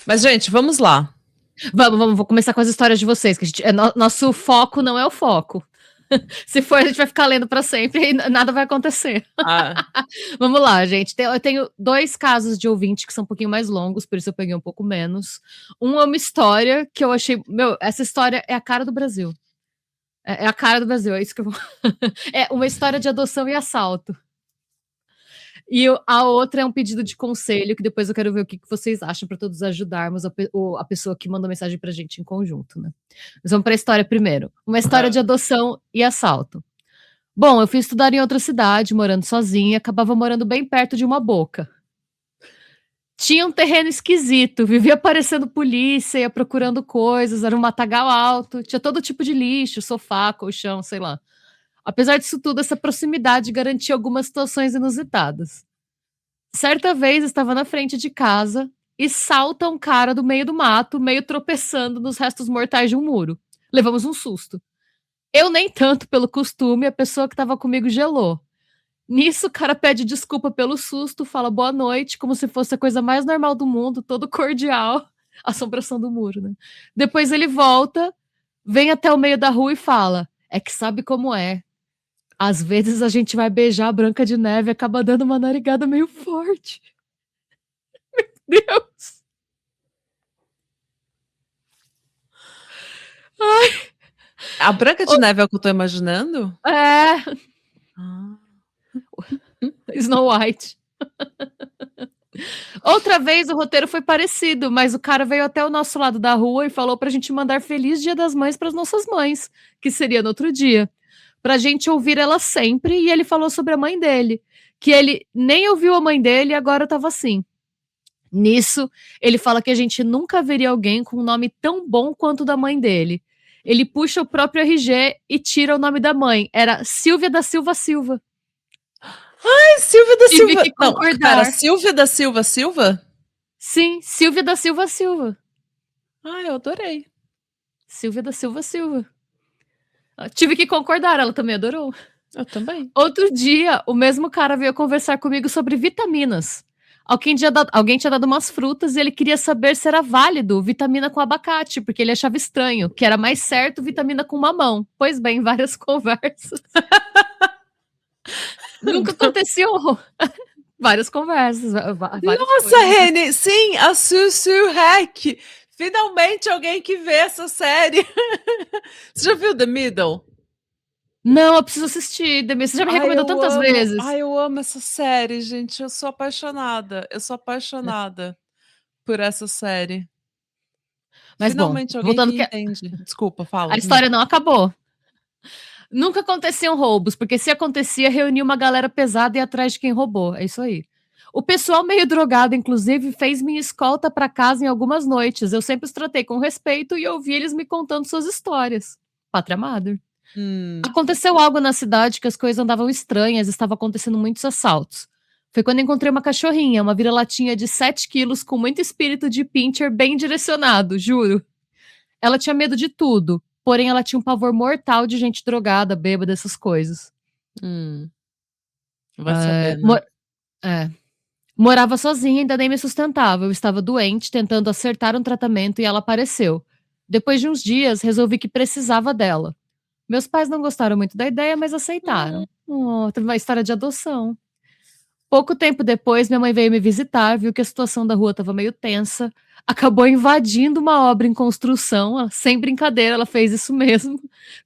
Mas, gente, vamos lá. Vou começar com as histórias de vocês, que nosso foco não é o foco. Se for, a gente vai ficar lendo pra sempre e nada vai acontecer. Vamos lá, gente. Eu tenho 2 casos de ouvinte que são um pouquinho mais longos, por isso eu peguei um pouco menos. Um é uma história que eu achei. Meu, essa história é a cara do Brasil. É a cara do Brasil, é isso que eu vou. É uma história de adoção e assalto. E a outra é um pedido de conselho, que depois eu quero ver o que vocês acham para todos ajudarmos a pessoa que mandou mensagem pra gente em conjunto, né? Mas vamos pra história primeiro. Uma história de adoção e assalto. Bom, eu fui estudar em outra cidade, morando sozinha, acabava morando bem perto de uma boca. Tinha um terreno esquisito, vivia aparecendo polícia, ia procurando coisas, era um matagal alto, tinha todo tipo de lixo, sofá, colchão, sei lá. Apesar disso tudo, essa proximidade garantia algumas situações inusitadas. Certa vez estava na frente de casa e salta um cara do meio do mato, meio tropeçando nos restos mortais de um muro. Levamos um susto. Eu nem tanto pelo costume, a pessoa que estava comigo gelou. Nisso, o cara pede desculpa pelo susto, fala boa noite, como se fosse a coisa mais normal do mundo, todo cordial. Assombração do muro, né? Depois ele volta, vem até o meio da rua e fala: é que sabe como é. Às vezes a gente vai beijar a Branca de Neve e acaba dando uma narigada meio forte. Meu Deus! Ai. A Branca de Neve é o que eu tô imaginando? É. Snow White. Outra vez o roteiro foi parecido, mas o cara veio até o nosso lado da rua e falou pra gente mandar Feliz Dia das Mães pras nossas mães, que seria no outro dia. Pra gente ouvir ela sempre, e ele falou sobre a mãe dele, que ele nem ouviu a mãe dele e agora tava assim. Nisso, ele fala que a gente nunca veria alguém com um nome tão bom quanto o da mãe dele. Ele puxa o próprio RG e tira o nome da mãe. Era Silvia da Silva Silva. Ai, Silvia da Tive Silva. que Não, concordar. pera, Silvia da Silva Silva? Sim, Silvia da Silva Silva. Ai, eu adorei. Silvia da Silva Silva. Tive que concordar, ela também adorou. Eu também. Outro dia, o mesmo cara veio conversar comigo sobre vitaminas. Alguém tinha dado umas frutas e ele queria saber se era válido vitamina com abacate, porque ele achava estranho, que era mais certo vitamina com mamão. Pois bem, várias conversas. Nunca aconteceu. Várias conversas. Nossa, Reni, sim, a Sussu Hack. Finalmente alguém que vê essa série. Você já viu The Middle? Não, eu preciso assistir. Você já me recomendou tantas vezes. Ai, eu amo essa série, gente. Eu sou apaixonada. Eu sou apaixonada por essa série. Mas finalmente bom, alguém voltando que entende. Desculpa, fala. A história não acabou. Nunca aconteciam roubos, porque se acontecia, reunia uma galera pesada e ia atrás de quem roubou. É isso aí. O pessoal meio drogado, inclusive, fez minha escolta para casa em algumas noites. Eu sempre os tratei com respeito e ouvi eles me contando suas histórias. Pátria Mother. Aconteceu algo na cidade que as coisas andavam estranhas, estava acontecendo muitos assaltos. Foi quando encontrei uma cachorrinha, uma vira-latinha de 7 quilos com muito espírito de pincher bem direcionado, juro. Ela tinha medo de tudo, porém ela tinha um pavor mortal de gente drogada, bêbada, essas coisas. Vai saber, né? Morava sozinha, ainda nem me sustentava. Eu estava doente, tentando acertar um tratamento e ela apareceu. Depois de uns dias, resolvi que precisava dela. Meus pais não gostaram muito da ideia, mas aceitaram. Teve uma história de adoção. Pouco tempo depois, minha mãe veio me visitar, viu que a situação da rua estava meio tensa, acabou invadindo uma obra em construção, sem brincadeira, ela fez isso mesmo.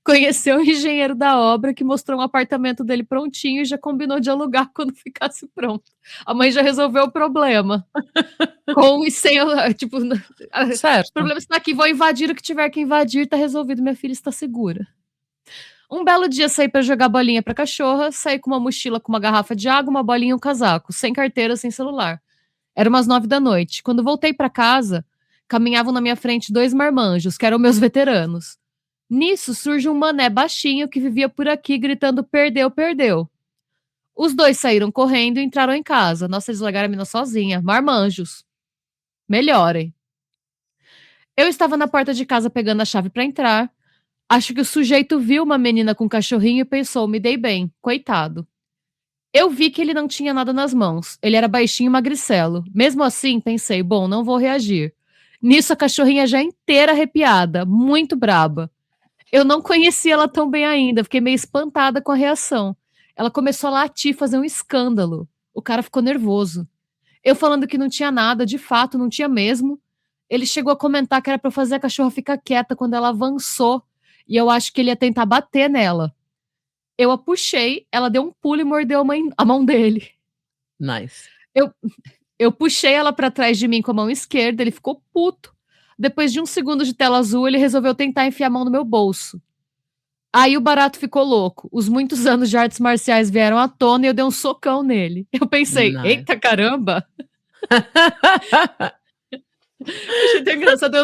Conheceu o engenheiro da obra, que mostrou um apartamento dele prontinho e já combinou de alugar quando ficasse pronto. A mãe já resolveu o problema. Com e sem, tipo, certo. O problema está aqui, vou invadir o que tiver que invadir, tá resolvido, minha filha está segura. Um belo dia saí pra jogar bolinha pra cachorra, saí com uma mochila com uma garrafa de água, uma bolinha e um casaco, sem carteira, sem celular. Era umas 9 da noite. Quando voltei pra casa, caminhavam na minha frente 2 marmanjos, que eram meus veteranos. Nisso surge um mané baixinho que vivia por aqui gritando perdeu, perdeu. Os 2 saíram correndo e entraram em casa. Nossa, eles largaram a mina sozinha. Marmanjos. Melhorem. Eu estava na porta de casa pegando a chave pra entrar. Acho que o sujeito viu uma menina com um cachorrinho e pensou, me dei bem, coitado. Eu vi que ele não tinha nada nas mãos. Ele era baixinho e magricelo. Mesmo assim, pensei, bom, não vou reagir. Nisso, a cachorrinha já inteira arrepiada, muito braba. Eu não conhecia ela tão bem ainda, fiquei meio espantada com a reação. Ela começou a latir, fazer um escândalo. O cara ficou nervoso. Eu falando que não tinha nada, de fato, não tinha mesmo. Ele chegou a comentar que era pra fazer a cachorra ficar quieta quando ela avançou. E eu acho que ele ia tentar bater nela. Eu a puxei, ela deu um pulo e mordeu a mão dele. Nice. Eu puxei ela pra trás de mim com a mão esquerda, ele ficou puto. Depois de 1 segundo de tela azul, ele resolveu tentar enfiar a mão no meu bolso. Aí o barato ficou louco. Os muitos anos de artes marciais vieram à tona e eu dei um socão nele. Eu pensei, Nice. eita caramba! Achei tão engraçado.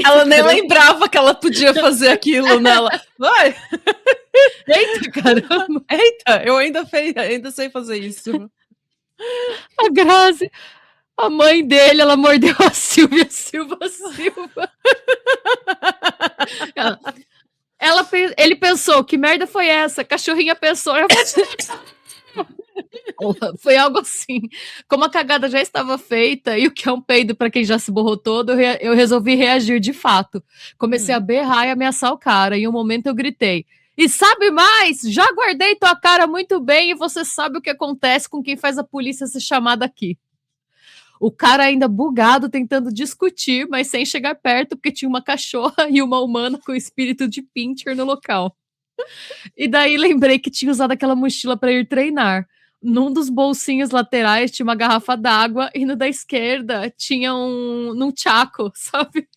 Ela nem lembrava que ela podia fazer aquilo nela. Vai! Eita caramba! Eita, eu ainda sei fazer isso. A Grazi, a mãe dele, ela mordeu a Silvia. Ele pensou, que merda foi essa? A cachorrinha pensou. Foi algo assim. Como a cagada já estava feita e o que é um peido para quem já se borrou todo, eu resolvi reagir de fato. Comecei a berrar e ameaçar o cara. Em um momento eu gritei: e sabe mais? Já guardei tua cara muito bem e você sabe o que acontece com quem faz a polícia ser chamada aqui. O cara ainda bugado, tentando discutir, mas sem chegar perto, porque tinha uma cachorra e uma humana com espírito de pincher no local. E daí lembrei que tinha usado aquela mochila para ir treinar. Num dos bolsinhos laterais tinha uma garrafa d'água e no da esquerda tinha num chaco, sabe?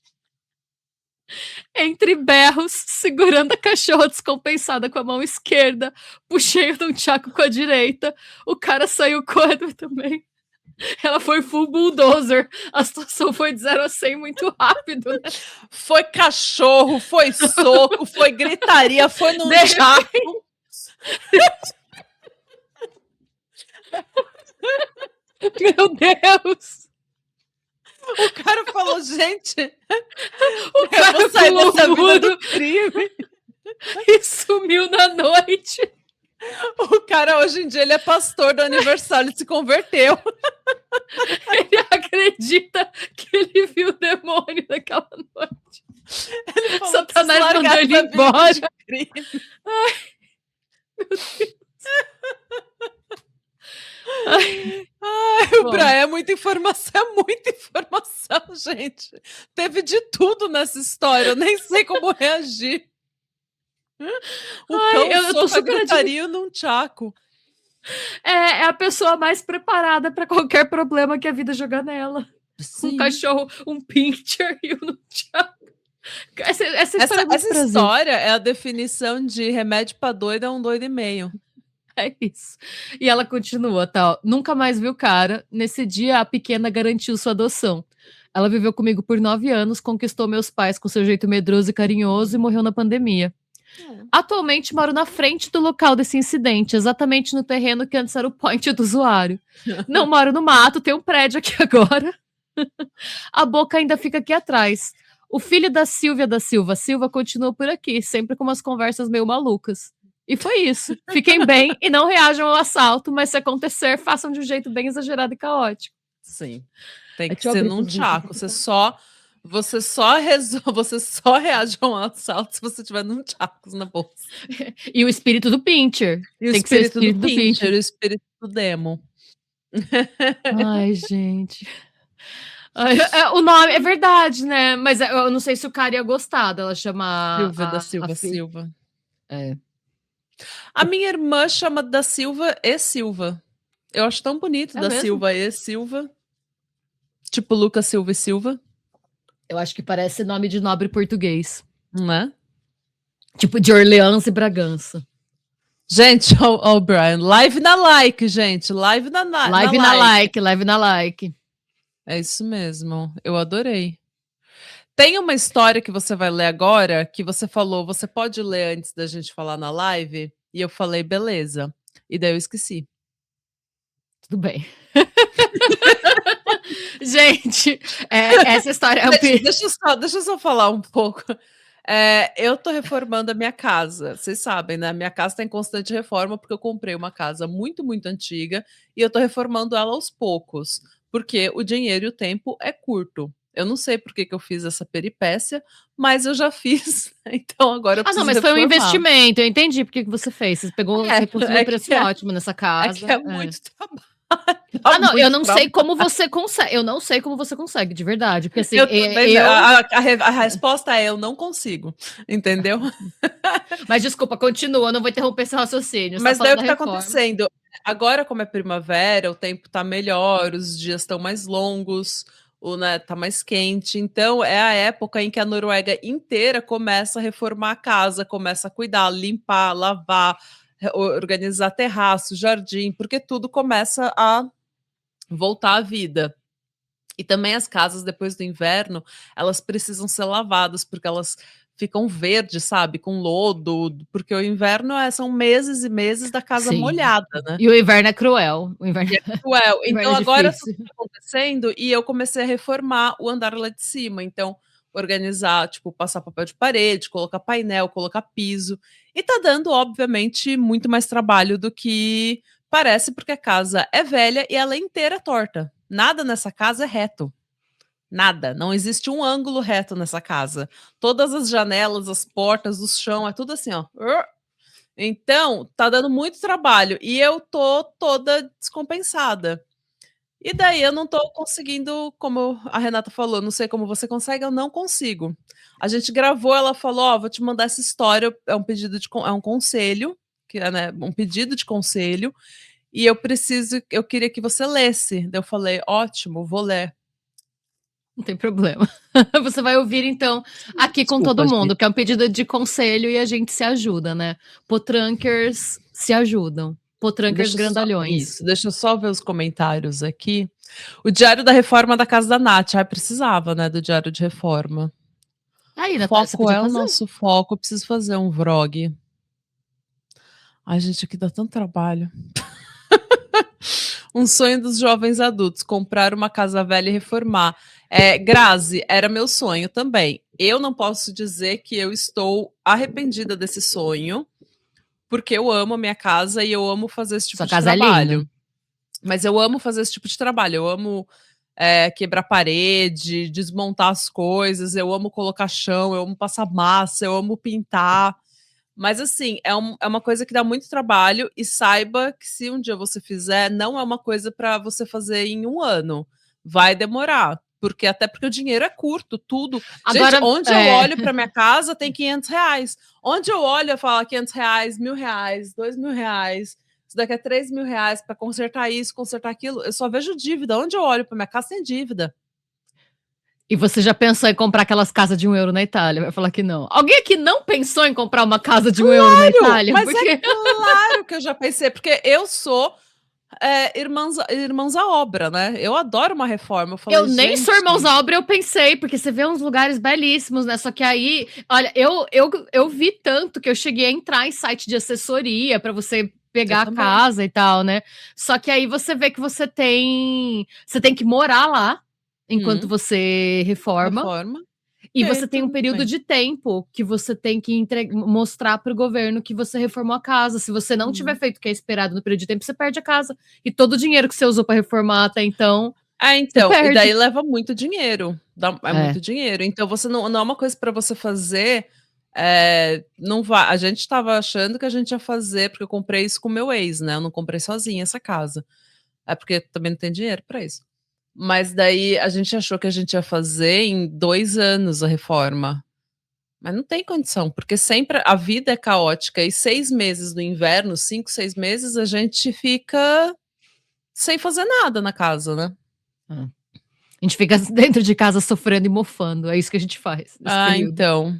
Entre berros, segurando a cachorra descompensada com a mão esquerda, puxei o num chaco com a direita, o cara saiu correndo também. Ela foi full bulldozer. A situação foi de 0 a 100 muito rápido, né? Foi cachorro, foi soco, foi gritaria, foi num chaco. Meu Deus! O cara falou, gente, o cara vou sair dessa vida do crime. E sumiu na noite. O cara, hoje em dia, ele é pastor do aniversário, ele se converteu. Ele acredita que ele viu o demônio naquela noite. Ele falou, Satanás mandou ele embora. Ai, meu Deus. Ai, o Brian, é muita informação, gente. Teve de tudo nessa história, eu nem sei como reagir. O cão eu tô super gritaria num chaco. É a pessoa mais preparada para qualquer problema que a vida jogar nela. Sim. Um cachorro, um pincher e um chaco. Essa história é a definição de remédio para doido é um doido e meio. É isso. E ela continua, tal. Nunca mais vi o cara. Nesse dia, a pequena garantiu sua adoção. Ela viveu comigo por 9 anos, conquistou meus pais com seu jeito medroso e carinhoso e morreu na pandemia. Atualmente moro na frente do local desse incidente, exatamente no terreno que antes era o point do usuário. Não moro no mato, tem um prédio aqui agora. A boca ainda fica aqui atrás. O filho da Silva continua por aqui, sempre com umas conversas meio malucas. E foi isso. Fiquem bem e não reajam ao assalto, mas se acontecer, façam de um jeito bem exagerado e caótico. Sim. Tem que ser num chaco. Você só reage a um assalto se você tiver num chaco na bolsa. E o espírito do pincher. E o espírito do pincher, o espírito do demo. Ai, gente. O nome é verdade, né? Mas eu não sei se o cara ia gostar dela chamar Silva. É. A minha irmã chama da Silva e Silva. Eu acho tão bonito da mesmo? Silva e Silva. Tipo Lucas Silva e Silva. Eu acho que parece nome de nobre português. Não é? Tipo de Orleans e Bragança. Gente, o Brian, live na like, gente. Live na like. É isso mesmo. Eu adorei. Tem uma história que você vai ler agora, que você falou, você pode ler antes da gente falar na live? E eu falei, beleza. E daí eu esqueci. Tudo bem. Gente, essa história é deixa eu só falar um pouco. Eu tô reformando a minha casa. Vocês sabem, né? Minha casa tá em constante reforma porque eu comprei uma casa muito, muito antiga e eu tô reformando ela aos poucos, porque o dinheiro e o tempo é curto. Eu não sei por que que eu fiz essa peripécia, mas eu já fiz, então agora eu Ah, não, preciso mas foi um reformar. investimento, eu entendi por que que você fez. Você conseguiu um preço ótimo nessa Que casa. é muito trabalho. Ah, não, eu muito não sei como você consegue. Eu não sei como você consegue, de verdade. Porque assim, Eu também, a resposta é eu não consigo, entendeu? Mas desculpa, continua, eu não vou interromper esse raciocínio. Você tá Mas daí falando o da que tá reforma. acontecendo? Agora, como é primavera, o tempo tá melhor, os dias estão mais longos, né, tá mais quente. Então, é a época em que a Noruega inteira começa a reformar a casa, começa a cuidar, limpar, lavar, organizar terraço, jardim, porque tudo começa a voltar à vida. E também as casas, depois do inverno, elas precisam ser lavadas, porque elas ficam verdes, sabe, com lodo, porque o inverno são meses e meses da casa Sim. molhada, né. E o inverno é cruel. O inverno, E é cruel. o inverno Então é agora tudo difícil. tá acontecendo e eu comecei a reformar o andar lá de cima, então organizar, tipo, passar papel de parede, colocar painel, colocar piso, e tá dando obviamente muito mais trabalho do que parece, porque a casa é velha e ela é inteira torta. Nada nessa casa é reto. Nada, não existe um ângulo reto nessa casa. Todas as janelas, as portas, o chão, é tudo assim, ó. Então, tá dando muito trabalho e eu tô toda descompensada. E daí eu não tô conseguindo, como a Renata falou, não sei como você consegue, eu não consigo. A gente gravou, ela falou: "Ó, vou te mandar essa história, é um pedido de é um conselho, que é, né, um pedido de conselho, e eu queria que você lesse". Daí eu falei: "Ótimo, vou ler". Não tem problema. Você vai ouvir então aqui com todo Desculpa, mundo, gente. que é um pedido de conselho e a gente se ajuda, né. Potrankers se ajudam. Potrankers grandalhões. Deixa eu só ver os comentários aqui. O diário da reforma da casa da Nath. Ai, precisava, né, do diário de reforma. Aí, Natália, você Foco podia é o fazer. nosso foco, eu preciso fazer um vlog. Ai, gente, aqui dá tanto trabalho. Um sonho dos jovens adultos, comprar uma casa velha e reformar. Grazi, era meu sonho também. Eu não posso dizer que eu estou arrependida desse sonho, porque eu amo a minha casa e eu amo fazer esse tipo Sua de casa é linda. trabalho. Mas eu amo fazer esse tipo de trabalho, eu amo, quebrar parede, desmontar as coisas, eu amo colocar chão, eu amo passar massa, eu amo pintar. Mas assim, é uma coisa que dá muito trabalho e saiba que se um dia você fizer, não é uma coisa para você fazer em 1 ano, vai demorar, porque o dinheiro é curto, tudo. Gente, Agora onde eu olho para minha casa tem R$ 500, onde eu olho eu falo R$ 500, R$ 1.000, R$ 2.000, isso daqui é R$ 3.000 para consertar isso, consertar aquilo, eu só vejo dívida, onde eu olho para minha casa tem dívida. e você já pensou em comprar aquelas casas de €1 na Itália? Vai falar que não. Alguém aqui não pensou em comprar uma casa de €1 na Claro, Itália? mas Porque claro que eu já pensei, porque eu sou, irmãs à obra, né, eu adoro uma reforma, eu falei: eu nem sou "Gente". irmãos à obra, eu pensei, porque você vê uns lugares belíssimos, né, só que aí, olha, eu vi tanto que eu cheguei a entrar em site de assessoria para você Eu pegar a também. casa e tal, né. Só que aí você vê que você tem que morar lá, enquanto Hum, você reforma, reforma, e ok, você tem um tudo período bem. de tempo que você tem que mostrar para o governo que você reformou a casa. Se você não tiver Uhum. feito o que é esperado no período de tempo, você perde a casa. E todo o dinheiro que você usou para reformar até então, você Então, e daí perde. leva muito dinheiro, é É. muito dinheiro, então você não é uma coisa para você fazer, não vai a gente estava achando que a gente ia fazer, porque eu comprei isso com o meu ex, né, eu não comprei sozinha essa casa, é porque também não tem dinheiro para isso. Mas daí a gente achou que a gente ia fazer em 2 anos a reforma, mas não tem condição, porque sempre a vida é caótica e 6 meses no inverno, 5, 6 meses, a gente fica sem fazer nada na casa, né. Hã. A gente fica dentro de casa sofrendo e mofando, é isso que a gente faz nesse Ah, período. então.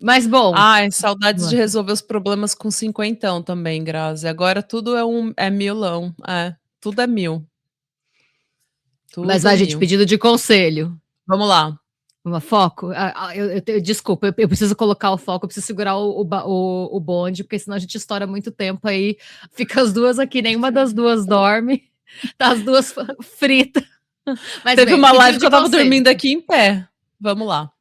Mas bom, Ai, saudades de vamos lá. resolver os problemas com cinquentão também, Grazi. Agora tudo é milão. Tudo é mil. Mas Tudo é vai gente, mil. pedido de conselho. Vamos lá. Uma foco? Desculpa, eu preciso colocar o foco, eu preciso segurar o bonde, porque senão a gente estoura muito tempo aí, fica as 2 aqui, nenhuma das 2 dorme, tá as 2 frita. Mas Teve bem, uma pedido live que de eu estava conselho. dormindo aqui em pé. Vamos lá.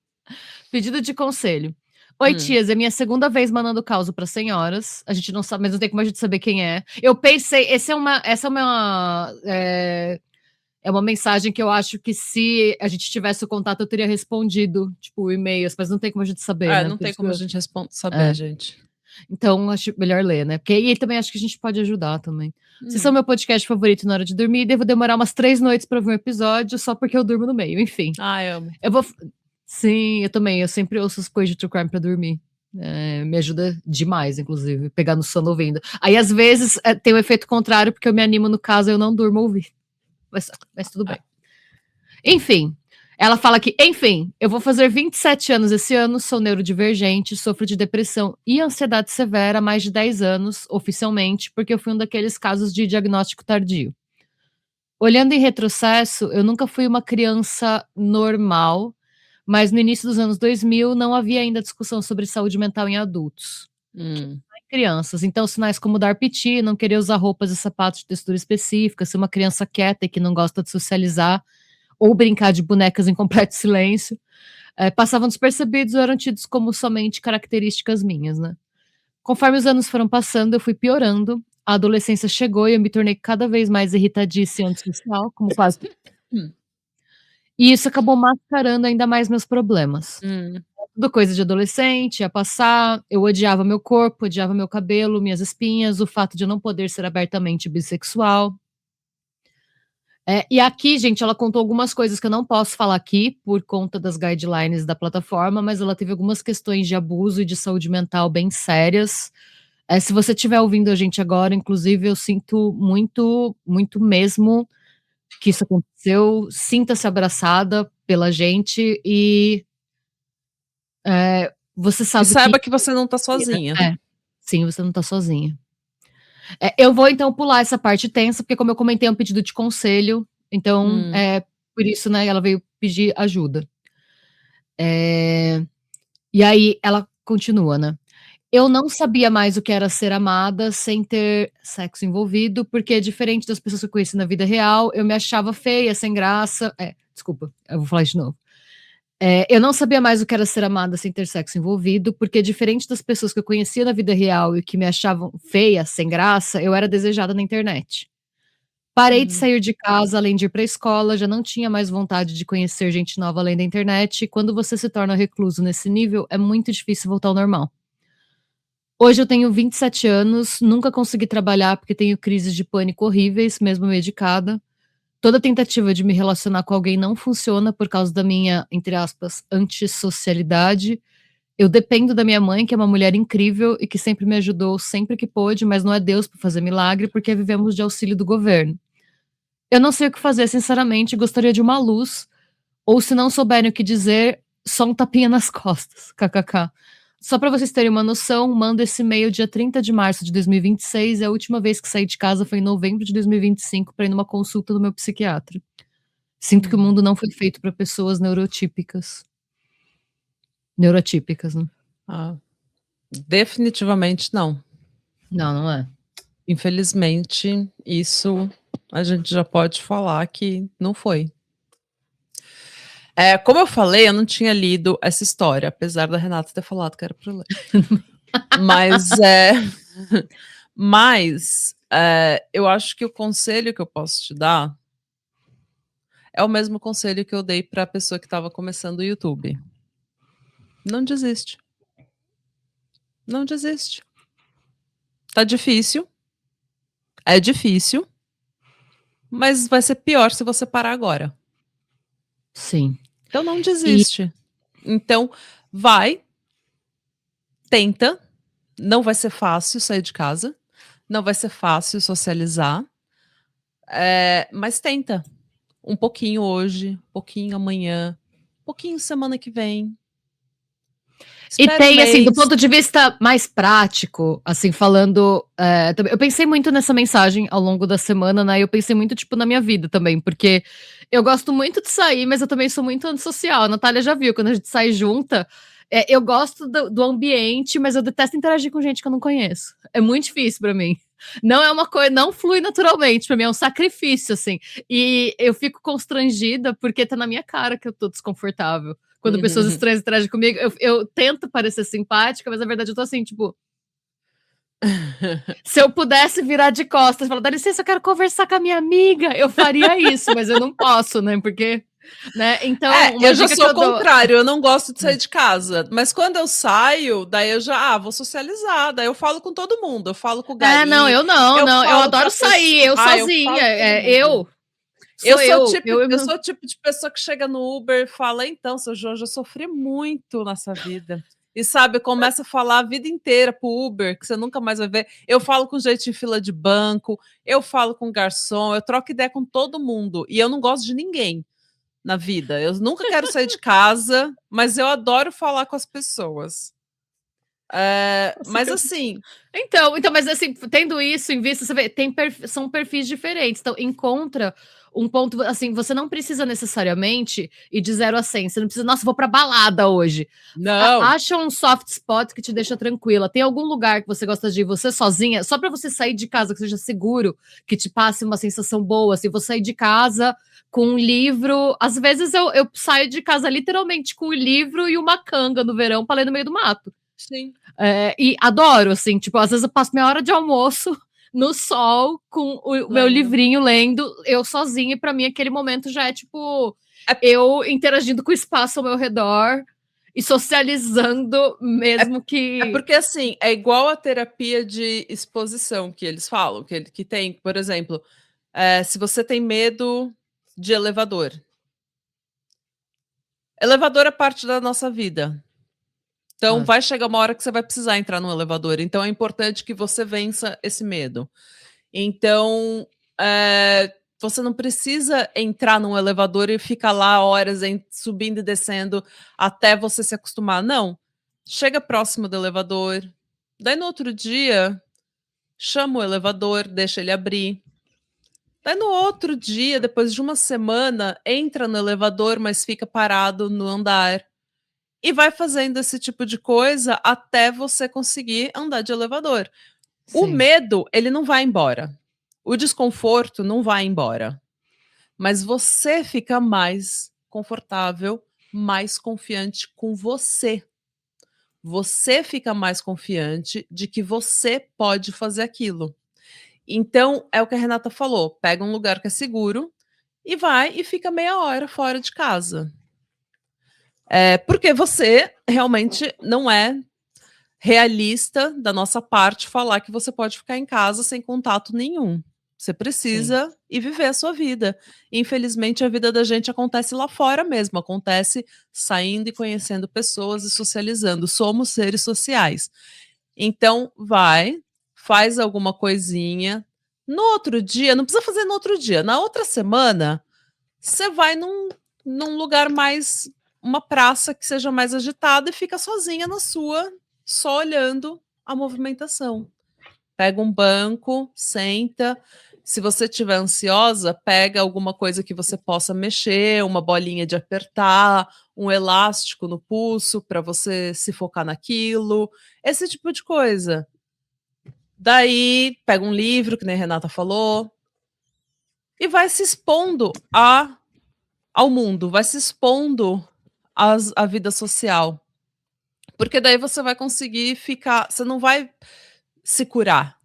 Pedido de conselho. Oi, tias, é minha segunda vez mandando causa para senhoras. A gente não sabe, mas não tem como a gente saber quem é. Eu pensei, essa é uma mensagem que eu acho que se a gente tivesse o contato, eu teria respondido, tipo, e-mails, mas não tem como a gente saber, né? Não tem como a gente saber, gente. Então, acho melhor ler, né? Porque aí também acho que a gente pode ajudar também. Vocês são meu podcast favorito na hora de dormir, devo demorar umas 3 noites pra ver um episódio, só porque eu durmo no meio, enfim. Eu amo. Sim, eu também, eu sempre ouço as coisas de True Crime pra dormir. Me ajuda demais, inclusive, pegar no sono ouvindo. Aí, às vezes, tem o efeito contrário, porque eu me animo no caso, eu não durmo ouvindo. Mas tudo bem. Enfim, ela fala que, eu vou fazer 27 anos esse ano, sou neurodivergente, sofro de depressão e ansiedade severa há mais de 10 anos, oficialmente, porque eu fui um daqueles casos de diagnóstico tardio. Olhando em retrocesso, eu nunca fui uma criança normal, mas no início dos anos 2000 não havia ainda discussão sobre saúde mental em adultos. Crianças, então sinais como dar piti, não querer usar roupas e sapatos de textura específica, ser uma criança quieta e que não gosta de socializar, ou brincar de bonecas em completo silêncio, passavam despercebidos ou eram tidos como somente características minhas, né? Conforme os anos foram passando, eu fui piorando, a adolescência chegou e eu me tornei cada vez mais irritadiça e antissocial, como quase... E isso acabou mascarando ainda mais meus problemas. Tudo coisa de adolescente, ia passar, eu odiava meu corpo, odiava meu cabelo, minhas espinhas, o fato de eu não poder ser abertamente bissexual. E aqui, gente, ela contou algumas coisas que eu não posso falar aqui por conta das guidelines da plataforma, mas ela teve algumas questões de abuso e de saúde mental bem sérias. Se você estiver ouvindo a gente agora, inclusive, eu sinto muito, muito mesmo que isso aconteceu. Sinta-se abraçada pela gente e você sabe e saiba que você não tá sozinha. Sim, você não tá sozinha. Eu vou, então, pular essa parte tensa, porque como eu comentei, é um pedido de conselho, então, por isso, né, ela veio pedir ajuda. E aí ela continua, né? Eu não sabia mais o que era ser amada sem ter sexo envolvido, porque diferente das pessoas que eu conheci na vida real, eu me achava feia, sem graça. Desculpa, eu vou falar de novo. Eu não sabia mais o que era ser amada sem ter sexo envolvido, porque diferente das pessoas que eu conhecia na vida real e que me achavam feia, sem graça, eu era desejada na internet. Parei de sair de casa, além de ir pra escola, já não tinha mais vontade de conhecer gente nova além da internet, e quando você se torna recluso nesse nível, é muito difícil voltar ao normal. Hoje eu tenho 27 anos, nunca consegui trabalhar porque tenho crises de pânico horríveis, mesmo medicada. Toda tentativa de me relacionar com alguém não funciona por causa da minha, entre aspas, antissocialidade. Eu dependo da minha mãe, que é uma mulher incrível e que sempre me ajudou sempre que pôde, mas não é Deus para fazer milagre porque vivemos de auxílio do governo. Eu não sei o que fazer, sinceramente, gostaria de uma luz, ou se não souberem o que dizer, só um tapinha nas costas, kkk. Só para vocês terem uma noção, mando esse e-mail dia 30 de março de 2026 e a última vez que saí de casa foi em novembro de 2025 para ir numa consulta do meu psiquiatra. Sinto que o mundo não foi feito para pessoas neurotípicas. Neurotípicas, né? Definitivamente não. Não é. Infelizmente, isso a gente já pode falar que não foi. Como eu falei, eu não tinha lido essa história, apesar da Renata ter falado que era para ler. Mas eu acho que o conselho que eu posso te dar é o mesmo conselho que eu dei para a pessoa que estava começando o YouTube. Não desiste. Não desiste. Tá difícil. É difícil. Mas vai ser pior se você parar agora. Sim. Então não desiste. Então vai, tenta. Não vai ser fácil sair de casa. Não vai ser fácil socializar. Mas tenta. Um pouquinho hoje, um pouquinho amanhã, um pouquinho semana que vem. E tem, assim, do ponto de vista mais prático, assim, falando... eu pensei muito nessa mensagem ao longo da semana, né? E eu pensei muito, tipo, na minha vida também, porque eu gosto muito de sair, mas eu também sou muito antissocial. A Natália já viu, quando a gente sai junta, eu gosto do ambiente, mas eu detesto interagir com gente que eu não conheço. É muito difícil pra mim. Não é uma coisa, não flui naturalmente, pra mim é um sacrifício, assim. E eu fico constrangida porque tá na minha cara que eu tô desconfortável quando pessoas estranhas interagem comigo, eu tento parecer simpática, mas na verdade eu tô assim, tipo... Se eu pudesse virar de costas e falar, dá licença, eu quero conversar com a minha amiga, eu faria isso, mas eu não posso, né? Porque, né? Então, eu já sou o contrário, eu não gosto de sair de casa. Mas quando eu saio, daí eu já vou socializar, daí eu falo com todo mundo, eu falo com o Gari. Não, eu adoro sair, eu sozinha, eu sou o tipo de pessoa que chega no Uber e fala, então, seu João, já sofri muito nessa vida. E sabe, começa a falar a vida inteira pro Uber, que você nunca mais vai ver. Eu falo com gente em fila de banco, eu falo com garçom, eu troco ideia com todo mundo. E eu não gosto de ninguém na vida. Eu nunca quero sair de casa, mas eu adoro falar com as pessoas. Mas assim... Então, mas assim, tendo isso em vista, você vê, são perfis diferentes. Então, encontra um ponto, assim, você não precisa necessariamente ir de 0 a 100. Você não precisa, nossa, vou pra balada hoje. Não. Acha um soft spot que te deixa tranquila. Tem algum lugar que você gosta de ir, você sozinha, só pra você sair de casa, que seja seguro, que te passe uma sensação boa. Se você sair de casa com um livro... Às vezes eu saio de casa literalmente com um livro e uma canga no verão pra ler no meio do mato. Sim. E adoro, assim, tipo, às vezes eu passo minha hora de almoço no sol com o meu livrinho lendo, eu sozinha, e pra mim aquele momento já é tipo eu interagindo com o espaço ao meu redor e socializando, mesmo que... É porque assim, é igual a terapia de exposição que eles falam, que tem, por exemplo, se você tem medo de elevador. Elevador é parte da nossa vida. Então, vai chegar uma hora que você vai precisar entrar no elevador. Então, é importante que você vença esse medo. Então, você não precisa entrar num elevador e ficar lá horas subindo e descendo até você se acostumar. Não. Chega próximo do elevador. Daí, no outro dia, chama o elevador, deixa ele abrir. Daí, no outro dia, depois de uma semana, entra no elevador, mas fica parado no andar. E vai fazendo esse tipo de coisa até você conseguir andar de elevador. Sim. O medo, ele não vai embora. O desconforto não vai embora. Mas você fica mais confortável, mais confiante com você. Você fica mais confiante de que você pode fazer aquilo. Então, é o que a Renata falou. Pega um lugar que é seguro e vai e fica meia hora fora de casa. Porque você realmente não é realista da nossa parte falar que você pode ficar em casa sem contato nenhum. Você precisa ir viver a sua vida. Infelizmente, a vida da gente acontece lá fora mesmo, acontece saindo e conhecendo pessoas e socializando. Somos seres sociais. Então, faz alguma coisinha. No outro dia, não precisa fazer no outro dia, na outra semana, você vai num lugar mais... uma praça que seja mais agitada e fica sozinha na sua, só olhando a movimentação. Pega um banco, senta. Se você estiver ansiosa, pega alguma coisa que você possa mexer, uma bolinha de apertar, um elástico no pulso para você se focar naquilo, esse tipo de coisa. Daí, pega um livro, que nem a Renata falou, e vai se expondo ao mundo, vai se expondo à vida social. Porque daí você vai conseguir ficar... Você não vai se curar.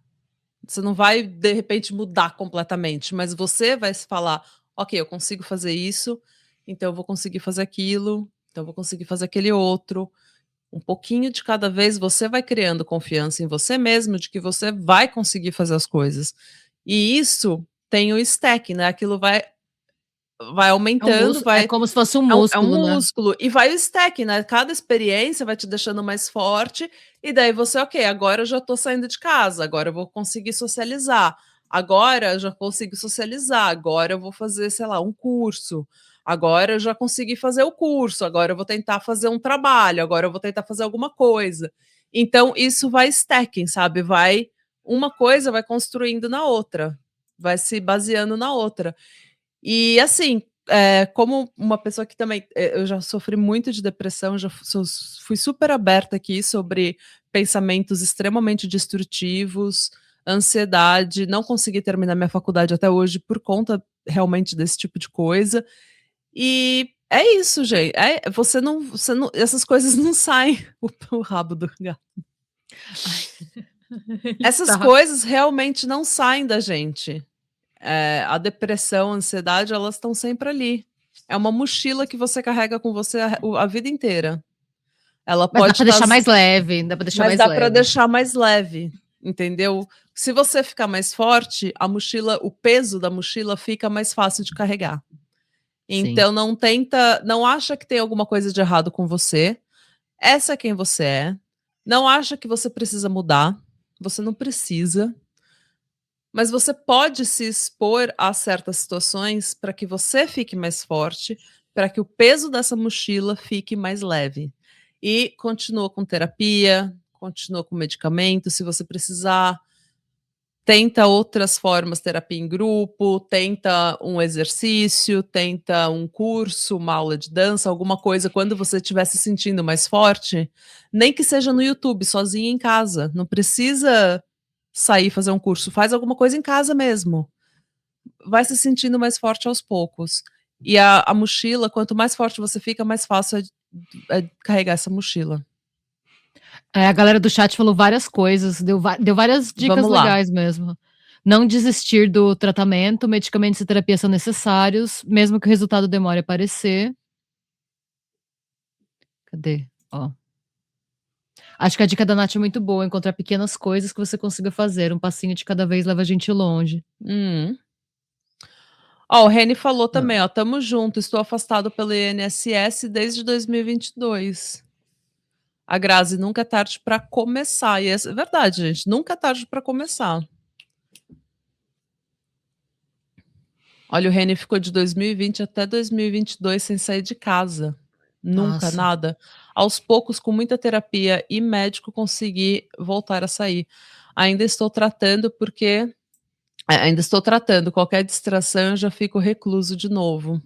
Você não vai, de repente, mudar completamente. Mas você vai se falar, ok, eu consigo fazer isso, então eu vou conseguir fazer aquilo, então eu vou conseguir fazer aquele outro. Um pouquinho de cada vez você vai criando confiança em você mesmo, de que você vai conseguir fazer as coisas. E isso tem o stack, né? Aquilo vai aumentando, é como se fosse um músculo, é um músculo, e vai o stack, né? Cada experiência vai te deixando mais forte, e daí você, ok, agora eu já tô saindo de casa, agora eu vou conseguir socializar, agora eu já consigo socializar, agora eu vou fazer, sei lá, um curso, agora eu já consegui fazer o curso, agora eu vou tentar fazer um trabalho, agora eu vou tentar fazer alguma coisa. Então, isso vai stacking, sabe? Uma coisa vai construindo na outra, vai se baseando na outra. E assim, como uma pessoa que também... eu já sofri muito de depressão, fui super aberta aqui sobre pensamentos extremamente destrutivos, ansiedade, não consegui terminar minha faculdade até hoje por conta realmente desse tipo de coisa. E É isso, gente. Você não, essas coisas não saem o rabo do gato. Essas coisas realmente não saem da gente. A depressão, a ansiedade, elas estão sempre ali. É uma mochila que você carrega com você a vida inteira. Ela Mas dá pode pra deixar mais leve, dá pra deixar mais dá leve. para deixar mais leve, entendeu? Se você ficar mais forte, a mochila, o peso da mochila fica mais fácil de carregar. Então não acha que tem alguma coisa de errado com você. Essa é quem você é. Não acha que você precisa mudar. Você não precisa. Mas você pode se expor a certas situações para que você fique mais forte, para que o peso dessa mochila fique mais leve. E continua com terapia, continua com medicamento, se você precisar. Tenta outras formas, terapia em grupo, tenta um exercício, tenta um curso, uma aula de dança, alguma coisa quando você estiver se sentindo mais forte, nem que seja no YouTube, sozinha em casa. Não precisa sair fazer um curso, faz alguma coisa em casa mesmo. Vai se sentindo mais forte aos poucos. E a mochila, quanto mais forte você fica, mais fácil é carregar essa mochila. A galera do chat falou várias coisas, deu várias dicas legais mesmo. Não desistir do tratamento, medicamentos e terapia são necessários, mesmo que o resultado demore a aparecer. Cadê? Ó. Acho que a dica da Nath é muito boa, encontrar pequenas coisas que você consiga fazer, um passinho de cada vez leva a gente longe. Ó, o Reni falou também, ó, tamo junto, estou afastado pelo INSS desde 2022. A Grazi, nunca é tarde para começar. E é verdade, gente, nunca é tarde para começar. Olha, o Reni ficou de 2020 até 2022 sem sair de casa. Nunca, nada. Aos poucos, com muita terapia e médico, consegui voltar a sair. Ainda estou tratando porque... ainda estou tratando. Qualquer distração, eu já fico recluso de novo.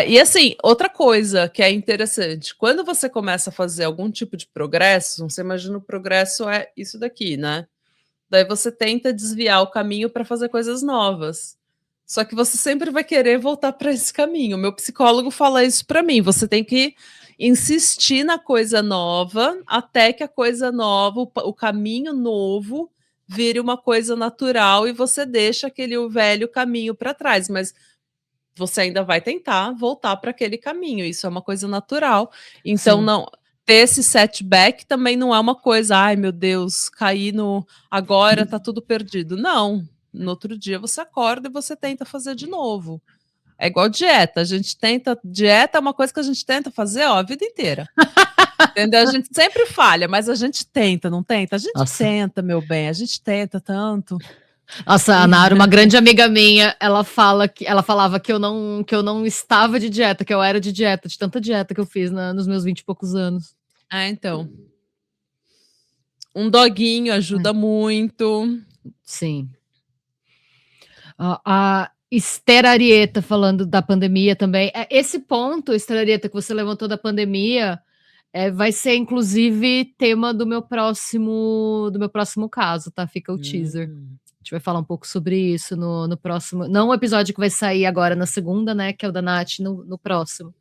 E assim, outra coisa que é interessante, quando você começa a fazer algum tipo de progresso, você imagina o progresso é isso daqui, né? Daí você tenta desviar o caminho para fazer coisas novas. Só que você sempre vai querer voltar para esse caminho. Meu psicólogo fala isso para mim. Você tem que insistir na coisa nova até que a coisa nova, o caminho novo, vire uma coisa natural e você deixa aquele velho caminho para trás. Mas você ainda vai tentar voltar para aquele caminho. Isso é uma coisa natural. Então, não ter esse setback também não é uma coisa, ai meu Deus, caí no agora tá tudo perdido. Não, no outro dia você acorda e você tenta fazer de novo. É igual dieta, a gente tenta, dieta é uma coisa que a gente tenta fazer, ó, a vida inteira. Entendeu? A gente sempre falha, mas a gente tenta, não tenta? A gente tenta, meu bem, a gente tenta tanto. Nossa, a Nara, uma grande amiga minha, ela falava que eu não estava de dieta, que eu era de dieta, de tanta dieta que eu fiz nos meus 20 e poucos anos. Então. Um doguinho ajuda muito. Sim. A Esther Arieta falando da pandemia também. Esse ponto, Esther Arieta, que você levantou da pandemia, vai ser inclusive tema do meu próximo caso, tá? Fica o teaser. A gente vai falar um pouco sobre isso no próximo. Não o episódio que vai sair agora na segunda, né? Que é o da Nath no próximo.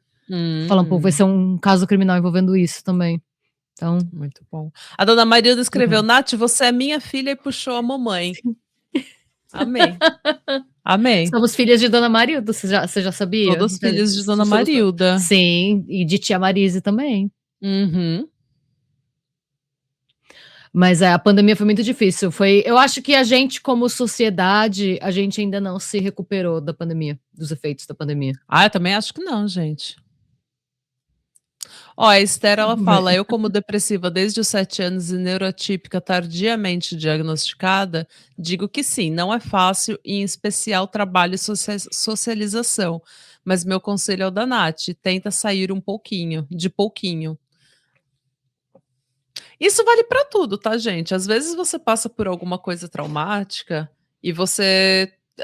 Falar um pouco, vai ser um caso criminal envolvendo isso também. Então... Muito bom. A dona Marilda escreveu, Nath, você é minha filha e puxou a mamãe. Amei. Amei. Somos filhas de dona Marilda, você já sabia? Todas filhas de dona Marilda. Sim, e de tia Marise também. Mas a pandemia foi muito difícil. Eu acho que a gente, como sociedade, a gente ainda não se recuperou da pandemia, dos efeitos da pandemia. Eu também acho que não, gente. Ó, a Esther, ela fala, eu como depressiva desde os 7 anos e neuroatípica tardiamente diagnosticada, digo que sim, não é fácil, e em especial trabalho e socialização. Mas meu conselho é o da Nath, tenta sair um pouquinho, de pouquinho. Isso vale para tudo, tá, gente? Às vezes você passa por alguma coisa traumática e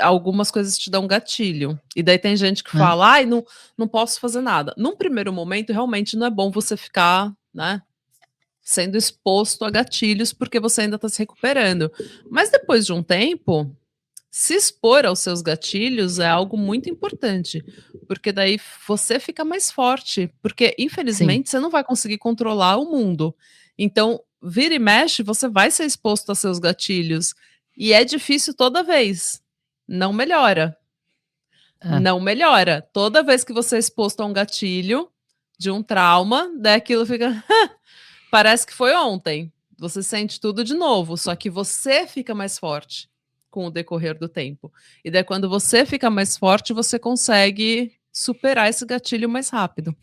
algumas coisas te dão gatilho. E daí tem gente que fala, ai, não posso fazer nada. Num primeiro momento, realmente não é bom você ficar, né, sendo exposto a gatilhos porque você ainda tá se recuperando. Mas depois de um tempo, Se expor aos seus gatilhos é algo muito importante, porque daí você fica mais forte, porque infelizmente você não vai conseguir controlar o mundo. Então, vira e mexe, você vai ser exposto aos seus gatilhos, e é difícil toda vez, não melhora. Não melhora. Toda vez que você é exposto a um gatilho de um trauma, daí aquilo fica parece que foi ontem. Você sente tudo de novo, só que você fica mais forte com o decorrer do tempo. E daí quando você fica mais forte, você consegue superar esse gatilho mais rápido.